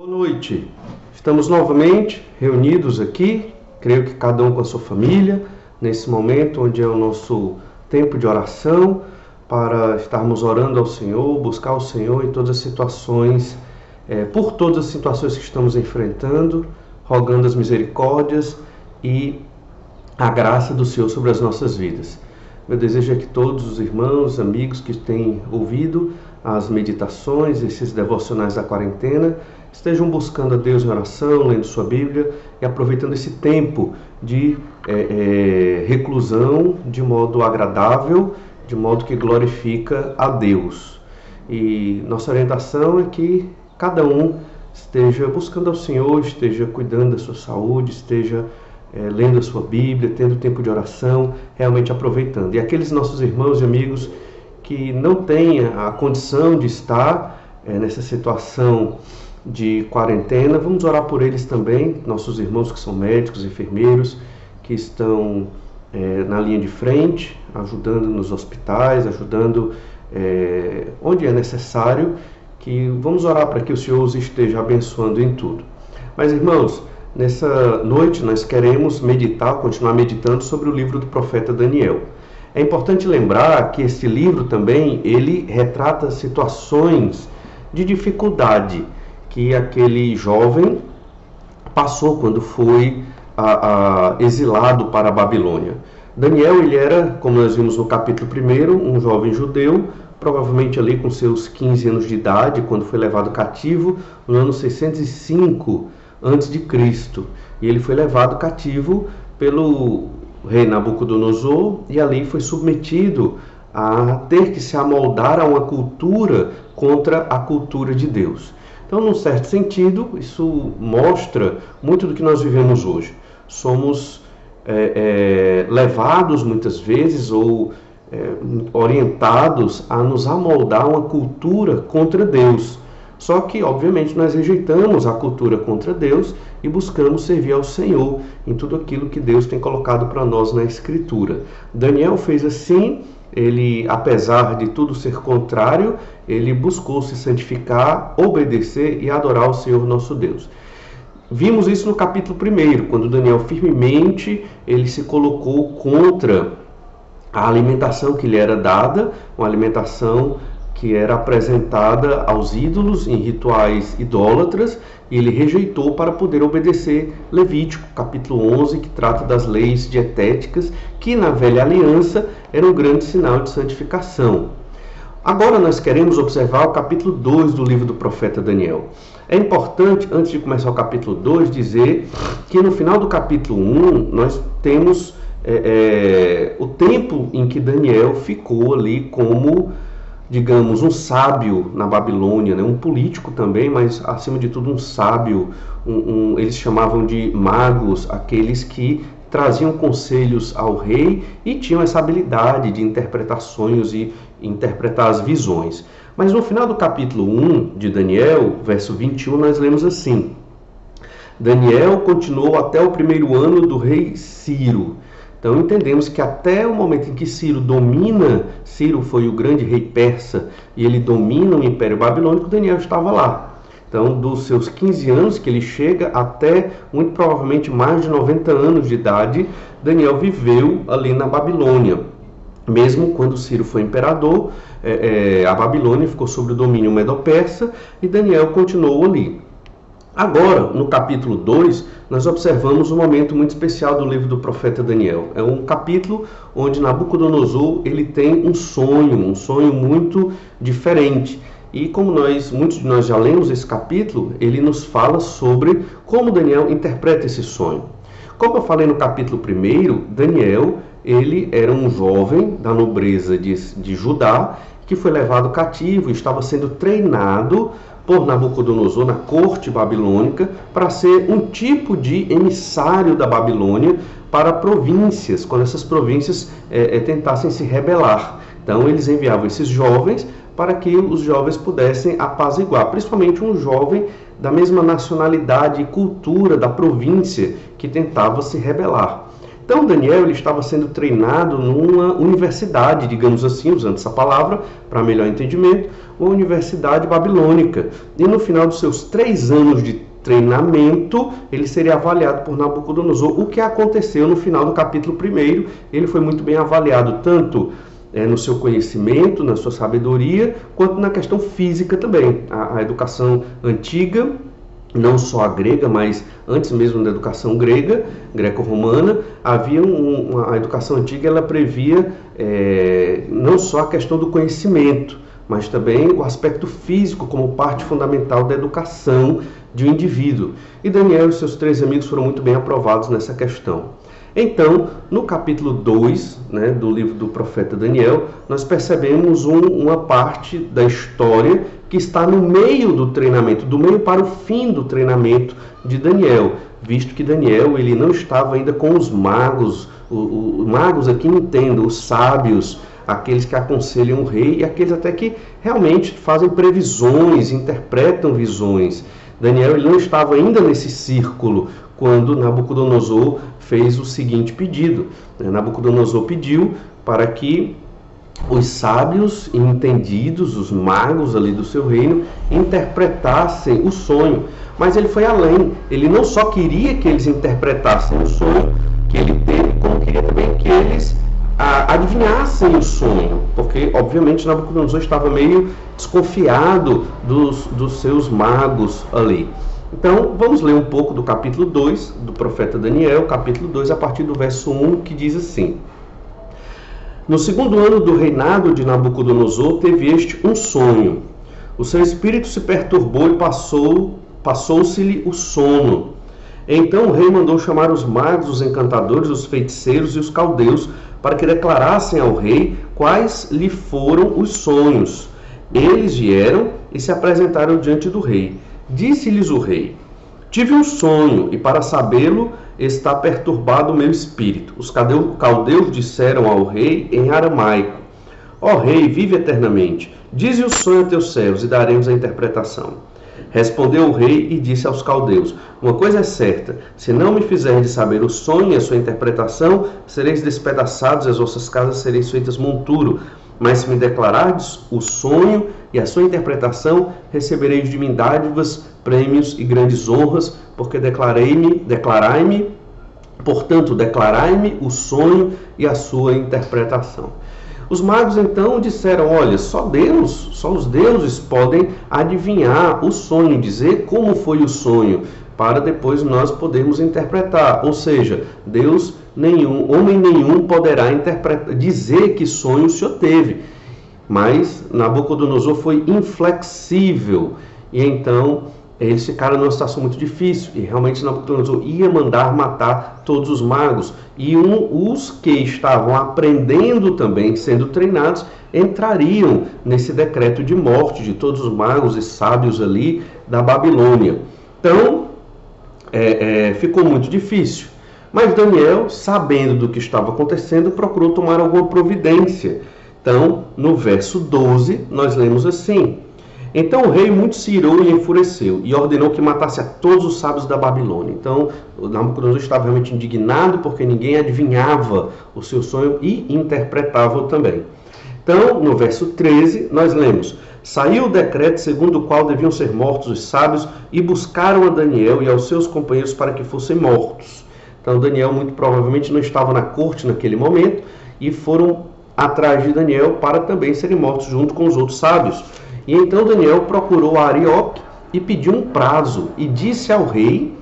Boa noite, estamos novamente reunidos aqui, creio que cada um com a sua família, nesse momento onde é o nosso tempo de oração, para estarmos orando ao Senhor, buscar o Senhor em todas as situações, por todas as situações que estamos enfrentando, rogando as misericórdias e a graça do Senhor sobre as nossas vidas. Meu desejo é que todos os irmãos, amigos que têm ouvido as meditações, esses devocionais da quarentena, estejam buscando a Deus em oração, lendo sua Bíblia e aproveitando esse tempo de reclusão de modo agradável, de modo que glorifica a Deus. E nossa orientação é que cada um esteja buscando ao Senhor, esteja cuidando da sua saúde, esteja lendo a sua Bíblia, tendo tempo de oração, realmente aproveitando. E aqueles nossos irmãos e amigos que não têm a condição de estar nessa situação de quarentena, vamos orar por eles também, nossos irmãos que são médicos, enfermeiros, que estão na linha de frente, ajudando nos hospitais, ajudando onde é necessário, que vamos orar para que o Senhor os esteja abençoando em tudo. Mas, irmãos, nessa noite nós queremos continuar meditando sobre o livro do profeta Daniel. É importante lembrar que esse livro também, ele retrata situações de dificuldade que aquele jovem passou quando foi exilado para a Babilônia. Daniel, ele era, como nós vimos no capítulo 1, um jovem judeu, provavelmente ali com seus 15 anos de idade, quando foi levado cativo no ano 605 a.C. E ele foi levado cativo pelo rei Nabucodonosor e ali foi submetido a ter que se amoldar a uma cultura contra a cultura de Deus. Então, num certo sentido, isso mostra muito do que nós vivemos hoje. Somos levados muitas vezes ou orientados a nos amoldar a uma cultura contra Deus. Só que, obviamente, nós rejeitamos a cultura contra Deus e buscamos servir ao Senhor em tudo aquilo que Deus tem colocado para nós na Escritura. Daniel fez assim. Ele, apesar de tudo ser contrário, ele buscou se santificar, obedecer e adorar o Senhor nosso Deus. Vimos isso no capítulo 1, quando Daniel firmemente ele se colocou contra a alimentação que lhe era dada, uma alimentação que era apresentada aos ídolos em rituais idólatras, e ele rejeitou para poder obedecer Levítico, capítulo 11, que trata das leis dietéticas, que na velha aliança era um grande sinal de santificação. Agora nós queremos observar o capítulo 2 do livro do profeta Daniel. É importante, antes de começar o capítulo 2, dizer que no final do capítulo 1 nós temos o tempo em que Daniel ficou ali como, digamos, um sábio na Babilônia, né? Um político também, mas acima de tudo um sábio. Eles chamavam de magos, aqueles que traziam conselhos ao rei e tinham essa habilidade de interpretar sonhos e interpretar as visões. Mas no final do capítulo 1 de Daniel, verso 21, nós lemos assim: Daniel continuou até o 1º ano do rei Ciro. Então entendemos que até o momento em que Ciro foi o grande rei persa, e ele domina o Império Babilônico, Daniel estava lá. Então, dos seus 15 anos que ele chega até, muito provavelmente, mais de 90 anos de idade, Daniel viveu ali na Babilônia. Mesmo quando Ciro foi imperador, a Babilônia ficou sob o domínio medo-persa e Daniel continuou ali. Agora, no capítulo 2, nós observamos um momento muito especial do livro do profeta Daniel. É um capítulo onde Nabucodonosor ele tem um sonho muito diferente. E como muitos de nós já lemos esse capítulo, ele nos fala sobre como Daniel interpreta esse sonho. Como eu falei no capítulo 1, Daniel ele era um jovem da nobreza de Judá que foi levado cativo e estava sendo treinado por Nabucodonosor na corte babilônica para ser um tipo de emissário da Babilônia para províncias, quando essas províncias tentassem se rebelar. Então eles enviavam esses jovens para que os jovens pudessem apaziguar, principalmente um jovem da mesma nacionalidade e cultura da província que tentava se rebelar. Então Daniel ele estava sendo treinado numa universidade, digamos assim, usando essa palavra para melhor entendimento, uma universidade babilônica. E no final dos seus 3 anos de treinamento, ele seria avaliado por Nabucodonosor, o que aconteceu no final do capítulo 1. Ele foi muito bem avaliado, tanto no seu conhecimento, na sua sabedoria, quanto na questão física também. A educação antiga, não só a grega, mas antes mesmo da educação grega, greco-romana, havia a educação antiga, ela previa não só a questão do conhecimento, mas também o aspecto físico como parte fundamental da educação de um indivíduo. E Daniel e seus 3 amigos foram muito bem aprovados nessa questão. Então, no capítulo 2, do livro do profeta Daniel, nós percebemos uma parte da história que está no meio do treinamento, do meio para o fim do treinamento de Daniel, visto que Daniel ele não estava ainda com os magos, os magos aqui entendam, os sábios, aqueles que aconselham o rei e aqueles até que realmente fazem previsões, interpretam visões. Daniel ele não estava ainda nesse círculo quando Nabucodonosor fez o seguinte pedido. Nabucodonosor pediu para que os sábios e entendidos, os magos ali do seu reino, interpretassem o sonho. Mas ele foi além. Ele não só queria que eles interpretassem o sonho que ele teve, como queria também que eles adivinhassem o sonho, porque obviamente Nabucodonosor estava meio desconfiado dos seus magos ali. Então vamos ler um pouco do capítulo 2 do profeta Daniel, capítulo 2, a partir do verso 1, que diz assim: No 2º ano do reinado de Nabucodonosor teve este um sonho. O seu espírito se perturbou e passou-se-lhe o sono. Então o rei mandou chamar os magos, os encantadores, os feiticeiros e os caldeus para que declarassem ao rei quais lhe foram os sonhos. Eles vieram e se apresentaram diante do rei. Disse-lhes o rei: Tive um sonho, e para sabê-lo está perturbado o meu espírito. Os caldeus disseram ao rei em aramaico: Ó rei, vive eternamente. Dize o sonho a teus servos, e daremos a interpretação. Respondeu o rei e disse aos caldeus: Uma coisa é certa, se não me fizerdes saber o sonho e a sua interpretação, sereis despedaçados e as vossas casas sereis feitas monturo. Mas se me declarardes o sonho e a sua interpretação, recebereis de mim dádivas, prêmios e grandes honras, porque declarai-me o sonho e a sua interpretação. Os magos então disseram: olha, só os deuses podem adivinhar o sonho, dizer como foi o sonho, para depois nós podermos interpretar. Ou seja, homem nenhum poderá dizer que sonho o Senhor teve. Mas Nabucodonosor foi inflexível, e então eles ficaram numa situação muito difícil, e realmente Nabucodonosor ia mandar matar todos os magos, e os que estavam aprendendo também, sendo treinados, entrariam nesse decreto de morte de todos os magos e sábios ali da Babilônia. Então, ficou muito difícil. Mas Daniel, sabendo do que estava acontecendo, procurou tomar alguma providência. Então, no verso 12, nós lemos assim: Então o rei muito se irou e enfureceu, e ordenou que matasse a todos os sábios da Babilônia. Então, Nabucodonosor estava realmente indignado, porque ninguém adivinhava o seu sonho e interpretava-o também. Então, no verso 13, nós lemos: Saiu o decreto segundo o qual deviam ser mortos os sábios, e buscaram a Daniel e aos seus companheiros para que fossem mortos. Então, Daniel muito provavelmente não estava na corte naquele momento, e foram atrás de Daniel para também serem mortos junto com os outros sábios. E então Daniel procurou Arioque e pediu um prazo, e disse ao rei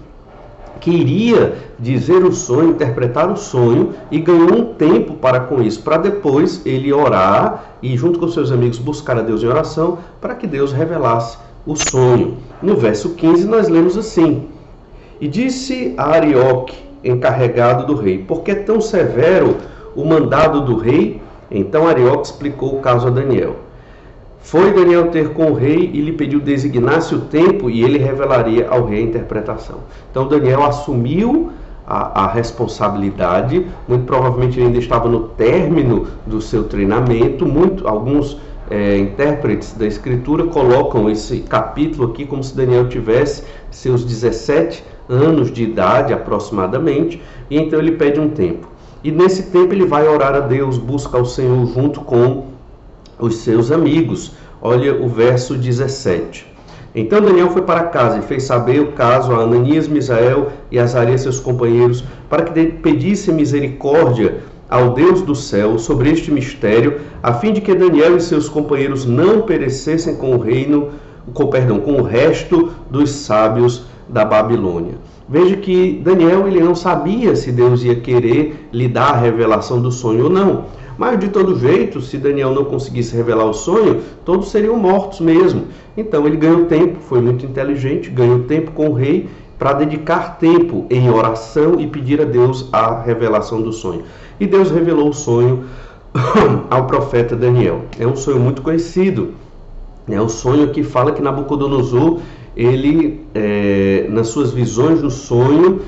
que iria dizer o sonho, interpretar o sonho, e ganhou um tempo para com isso, para depois ele orar e junto com seus amigos buscar a Deus em oração, para que Deus revelasse o sonho. No verso 15 nós lemos assim: E disse a Arioque, encarregado do rei: Por que tão severo o mandado do rei? Então Arioque explicou o caso a Daniel. Foi Daniel ter com o rei e lhe pediu designasse o tempo, e ele revelaria ao rei a interpretação. Então Daniel assumiu a responsabilidade. Muito provavelmente ele ainda estava no término do seu treinamento. Alguns intérpretes da escritura colocam esse capítulo aqui como se Daniel tivesse seus 17 anos de idade aproximadamente, e então ele pede um tempo. e nesse tempo ele vai orar a Deus, busca ao Senhor junto com os seus amigos. Olha o verso 17. Então Daniel foi para casa e fez saber o caso a Ananias, Misael e Azarias, seus companheiros, para que pedissem misericórdia ao Deus do céu sobre este mistério, a fim de que Daniel e seus companheiros não perecessem com o resto dos sábios da Babilônia. Veja que Daniel ele não sabia se Deus ia querer lhe dar a revelação do sonho ou não. Mas de todo jeito, se Daniel não conseguisse revelar o sonho, todos seriam mortos mesmo. Então ele ganhou tempo, foi muito inteligente, ganhou tempo com o rei para dedicar tempo em oração e pedir a Deus a revelação do sonho. E Deus revelou o sonho ao profeta Daniel. É um sonho muito conhecido. É um sonho que fala que Nabucodonosor, ele, nas suas visões do sonho,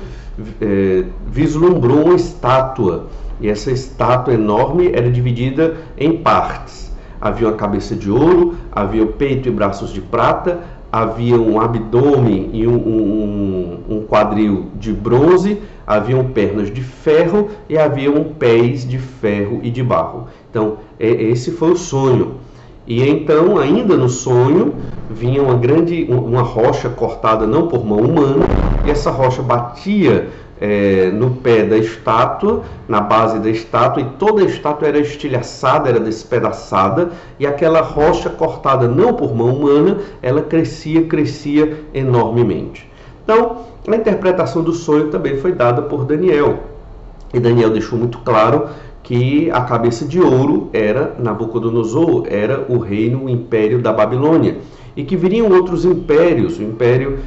vislumbrou uma estátua. E essa estátua enorme era dividida em partes. Havia uma cabeça de ouro, havia o peito e braços de prata, havia um abdômen e um quadril de bronze, haviam pernas de ferro e haviam pés de ferro e de barro. Então, esse foi o sonho. E então, ainda no sonho, vinha uma rocha cortada não por mão humana, e essa rocha batia no pé da estátua, na base da estátua, e toda a estátua era estilhaçada, era despedaçada, e aquela rocha cortada não por mão humana, ela crescia enormemente. Então, a interpretação do sonho também foi dada por Daniel, e Daniel deixou muito claro que a cabeça de ouro era Nabucodonosor, era o reino, o império da Babilônia, e que viriam outros impérios, o império,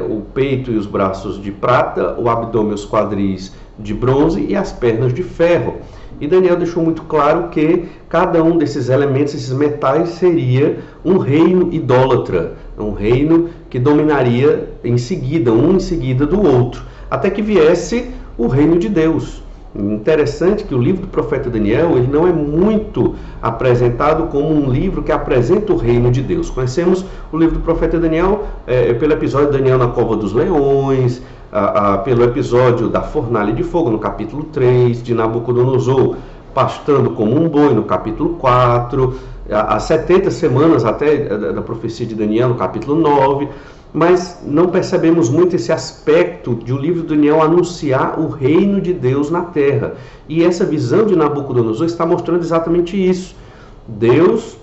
o peito e os braços de prata, o abdômen e os quadris de bronze e as pernas de ferro. E Daniel deixou muito claro que cada um desses elementos, esses metais, seria um reino idólatra, um reino que dominaria em seguida, um em seguida do outro, até que viesse o reino de Deus. Interessante que o livro do profeta Daniel ele não é muito apresentado como um livro que apresenta o reino de Deus. Conhecemos o livro do profeta Daniel pelo episódio de Daniel na cova dos leões, pelo episódio da fornalha de fogo no capítulo 3, de Nabucodonosor pastando como um boi no capítulo 4, as 70 semanas até da profecia de Daniel no capítulo 9, mas não percebemos muito esse aspecto de o livro de Daniel anunciar o reino de Deus na terra. E essa visão de Nabucodonosor está mostrando exatamente isso. Deus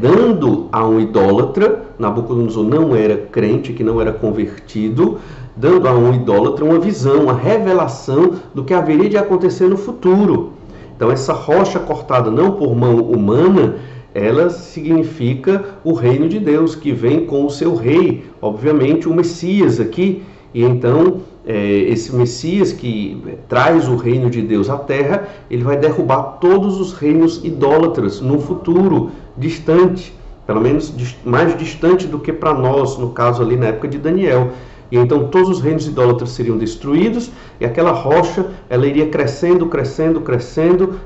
dando a um idólatra, Nabucodonosor não era crente, que não era convertido, dando a um idólatra uma visão, uma revelação do que haveria de acontecer no futuro. Então essa rocha cortada não por mão humana, ela significa o reino de Deus, que vem com o seu rei, obviamente o Messias aqui. E então esse Messias que traz o reino de Deus à terra, ele vai derrubar todos os reinos idólatras no futuro distante, pelo menos mais distante do que para nós, no caso ali na época de Daniel. E então todos os reinos idólatras seriam destruídos, e aquela rocha, ela iria crescendo,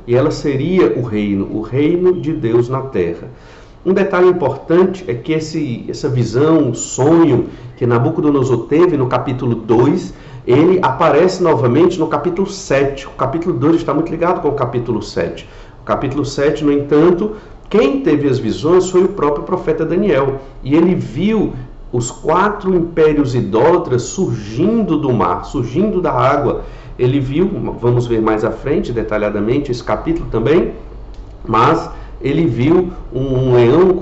e ela seria o reino de Deus na terra. Um detalhe importante é que essa visão, sonho que Nabucodonosor teve no capítulo 2, ele aparece novamente no capítulo 7. O capítulo 2 está muito ligado com o capítulo 7. O capítulo 7, no entanto, quem teve as visões foi o próprio profeta Daniel. E ele viu os 4 impérios idólatras surgindo do mar, surgindo da água. Ele viu, vamos ver mais à frente, detalhadamente, esse capítulo também, mas ele viu um leão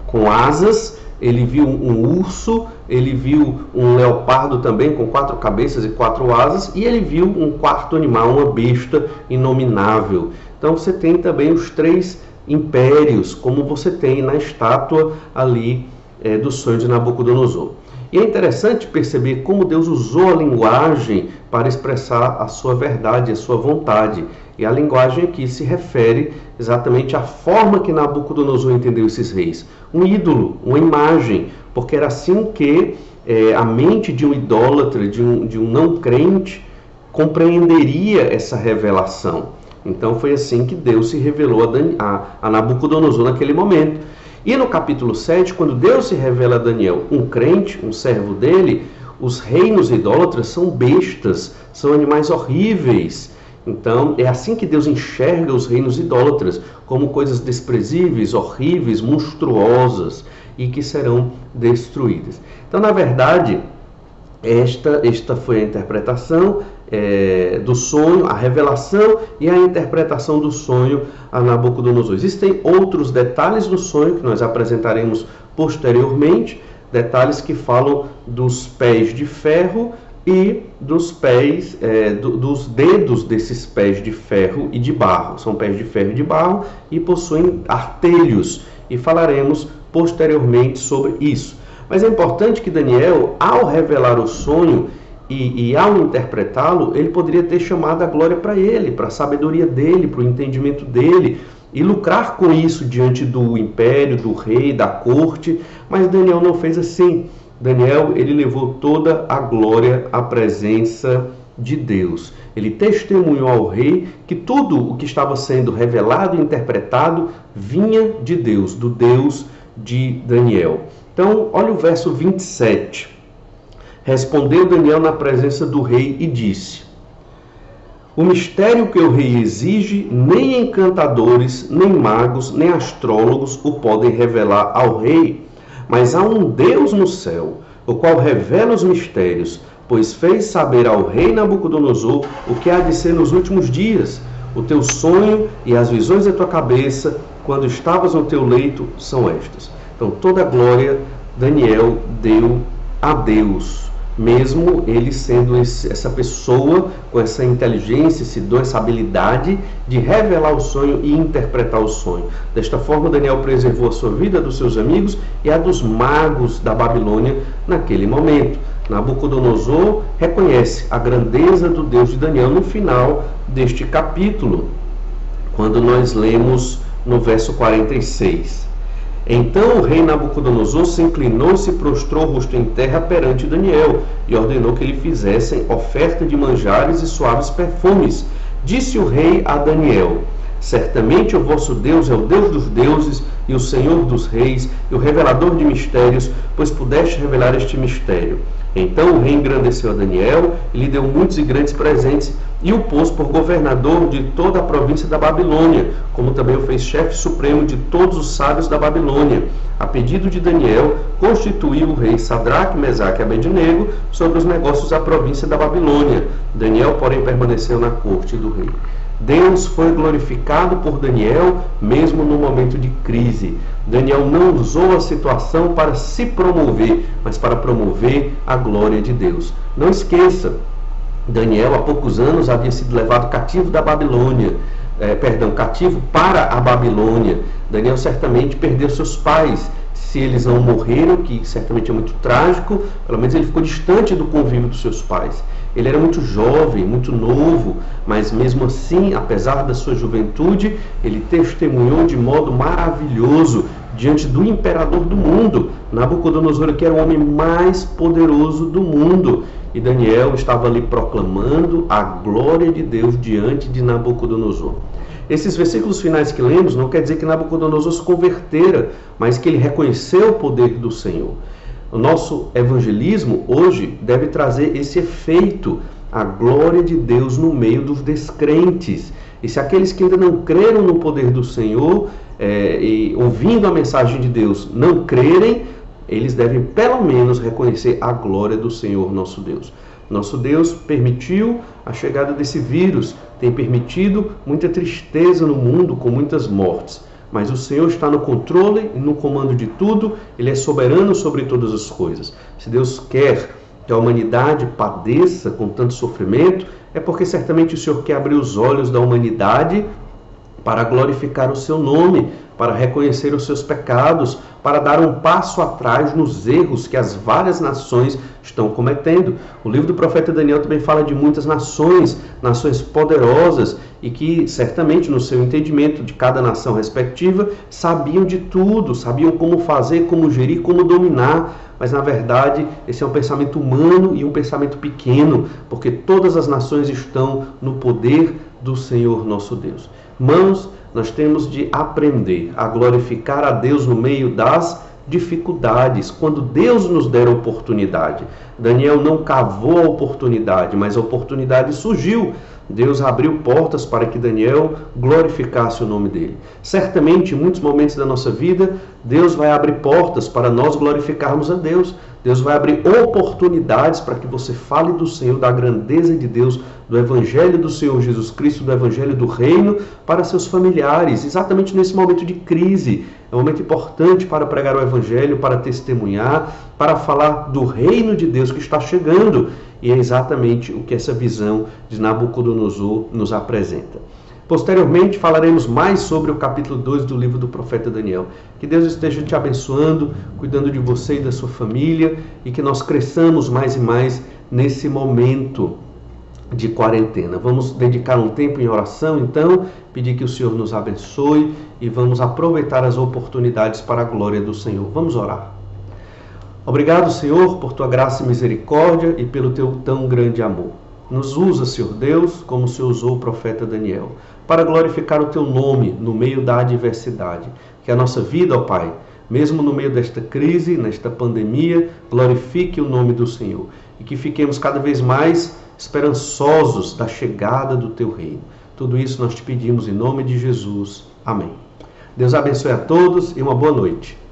com asas, ele viu um urso, ele viu um leopardo também com 4 cabeças e 4 asas, e ele viu um quarto animal, uma besta inominável. Então você tem também os 3 impérios, como você tem na estátua ali do sonho de Nabucodonosor. E é interessante perceber como Deus usou a linguagem para expressar a sua verdade, a sua vontade. E a linguagem aqui se refere exatamente à forma que Nabucodonosor entendeu esses reis. Um ídolo, uma imagem, porque era assim que a mente de um idólatra, de um não crente, compreenderia essa revelação. Então foi assim que Deus se revelou a Nabucodonosor naquele momento. E no capítulo 7, quando Deus se revela a Daniel, um crente, um servo dele, os reinos idólatras são bestas, são animais horríveis. Então, é assim que Deus enxerga os reinos idólatras, como coisas desprezíveis, horríveis, monstruosas e que serão destruídas. Então, na verdade, esta foi a interpretação do sonho, a revelação e a interpretação do sonho a Nabucodonosor. Existem outros detalhes do sonho que nós apresentaremos posteriormente, detalhes que falam dos pés de ferro e dos pés, dos dedos desses pés de ferro e de barro. São pés de ferro e de barro e possuem artelhos, e falaremos posteriormente sobre isso. Mas é importante que Daniel, ao revelar o sonho e ao interpretá-lo, ele poderia ter chamado a glória para ele, para a sabedoria dele, para o entendimento dele, e lucrar com isso diante do império, do rei, da corte. Mas Daniel não fez assim. Daniel, ele levou toda a glória à presença de Deus. Ele testemunhou ao rei que tudo o que estava sendo revelado e interpretado vinha de Deus, do Deus de Daniel. Então, olha o verso 27. Respondeu Daniel na presença do rei e disse: o mistério que o rei exige, nem encantadores, nem magos, nem astrólogos o podem revelar ao rei, mas há um Deus no céu, o qual revela os mistérios, pois fez saber ao rei Nabucodonosor o que há de ser nos últimos dias. O teu sonho e as visões da tua cabeça, quando estavas no teu leito, são estas. Então, toda a glória Daniel deu a Deus, mesmo ele sendo essa pessoa com essa inteligência, esse dom, essa habilidade de revelar o sonho e interpretar o sonho. Desta forma, Daniel preservou a sua vida, dos seus amigos e a dos magos da Babilônia naquele momento. Nabucodonosor reconhece a grandeza do Deus de Daniel no final deste capítulo, quando nós lemos no verso 46. Então o rei Nabucodonosor se inclinou e se prostrou rosto em terra perante Daniel e ordenou que lhe fizessem oferta de manjares e suaves perfumes. Disse o rei a Daniel: certamente o vosso Deus é o Deus dos deuses e o Senhor dos reis e o revelador de mistérios, pois pudeste revelar este mistério. Então o rei engrandeceu a Daniel e lhe deu muitos e grandes presentes e o pôs por governador de toda a província da Babilônia, como também o fez chefe supremo de todos os sábios da Babilônia. A pedido de Daniel, constituiu o rei Sadraque, Mesaque e Abednego sobre os negócios da província da Babilônia. Daniel, porém, permaneceu na corte do rei. Deus foi glorificado por Daniel, mesmo no momento de crise. Daniel não usou a situação para se promover, mas para promover a glória de Deus. Não esqueça, Daniel, há poucos anos, havia sido levado cativo da Babilônia, cativo para a Babilônia. Daniel certamente perdeu seus pais. Se eles não morreram, que certamente é muito trágico, pelo menos ele ficou distante do convívio dos seus pais. Ele era muito jovem, muito novo, mas mesmo assim, apesar da sua juventude, ele testemunhou de modo maravilhoso diante do imperador do mundo, Nabucodonosor, que era o homem mais poderoso do mundo. E Daniel estava ali proclamando a glória de Deus diante de Nabucodonosor. Esses versículos finais que lemos não quer dizer que Nabucodonosor se convertera, mas que ele reconheceu o poder do Senhor. O nosso evangelismo hoje deve trazer esse efeito, a glória de Deus no meio dos descrentes. E se aqueles que ainda não creram no poder do Senhor, e ouvindo a mensagem de Deus, não crerem, eles devem pelo menos reconhecer a glória do Senhor nosso Deus. Nosso Deus permitiu a chegada desse vírus, tem permitido muita tristeza no mundo, com muitas mortes. Mas o Senhor está no controle e no comando de tudo, Ele é soberano sobre todas as coisas. Se Deus quer que a humanidade padeça com tanto sofrimento, é porque certamente o Senhor quer abrir os olhos da humanidade para glorificar o seu nome, para reconhecer os seus pecados, para dar um passo atrás nos erros que as várias nações estão cometendo. O livro do profeta Daniel também fala de muitas nações, nações poderosas, e que certamente no seu entendimento de cada nação respectiva, sabiam de tudo, sabiam como fazer, como gerir, como dominar. Mas na verdade esse é um pensamento humano e um pensamento pequeno, porque todas as nações estão no poder do Senhor nosso Deus. Irmãos, nós temos de aprender a glorificar a Deus no meio das dificuldades, quando Deus nos der a oportunidade. Daniel não cavou a oportunidade, mas a oportunidade surgiu. Deus abriu portas para que Daniel glorificasse o nome dele. Certamente, em muitos momentos da nossa vida, Deus vai abrir portas para nós glorificarmos a Deus. Deus vai abrir oportunidades para que você fale do Senhor, da grandeza de Deus, do Evangelho do Senhor Jesus Cristo, do Evangelho do Reino, para seus familiares, exatamente nesse momento de crise. É um momento importante para pregar o Evangelho, para testemunhar, para falar do Reino de Deus que está chegando. E é exatamente o que essa visão de Nabucodonosor nos apresenta. Posteriormente, falaremos mais sobre o capítulo 2 do livro do profeta Daniel. Que Deus esteja te abençoando, cuidando de você e da sua família, e que nós cresçamos mais e mais nesse momento de quarentena. Vamos dedicar um tempo em oração, então, pedir que o Senhor nos abençoe e vamos aproveitar as oportunidades para a glória do Senhor. Vamos orar. Obrigado, Senhor, por tua graça e misericórdia e pelo teu tão grande amor. Nos usa, Senhor Deus, como o Senhor usou o profeta Daniel, para glorificar o teu nome no meio da adversidade. Que a nossa vida, ó Pai, mesmo no meio desta crise, nesta pandemia, glorifique o nome do Senhor. E que fiquemos cada vez mais esperançosos da chegada do teu reino. Tudo isso nós te pedimos em nome de Jesus. Amém. Deus abençoe a todos e uma boa noite.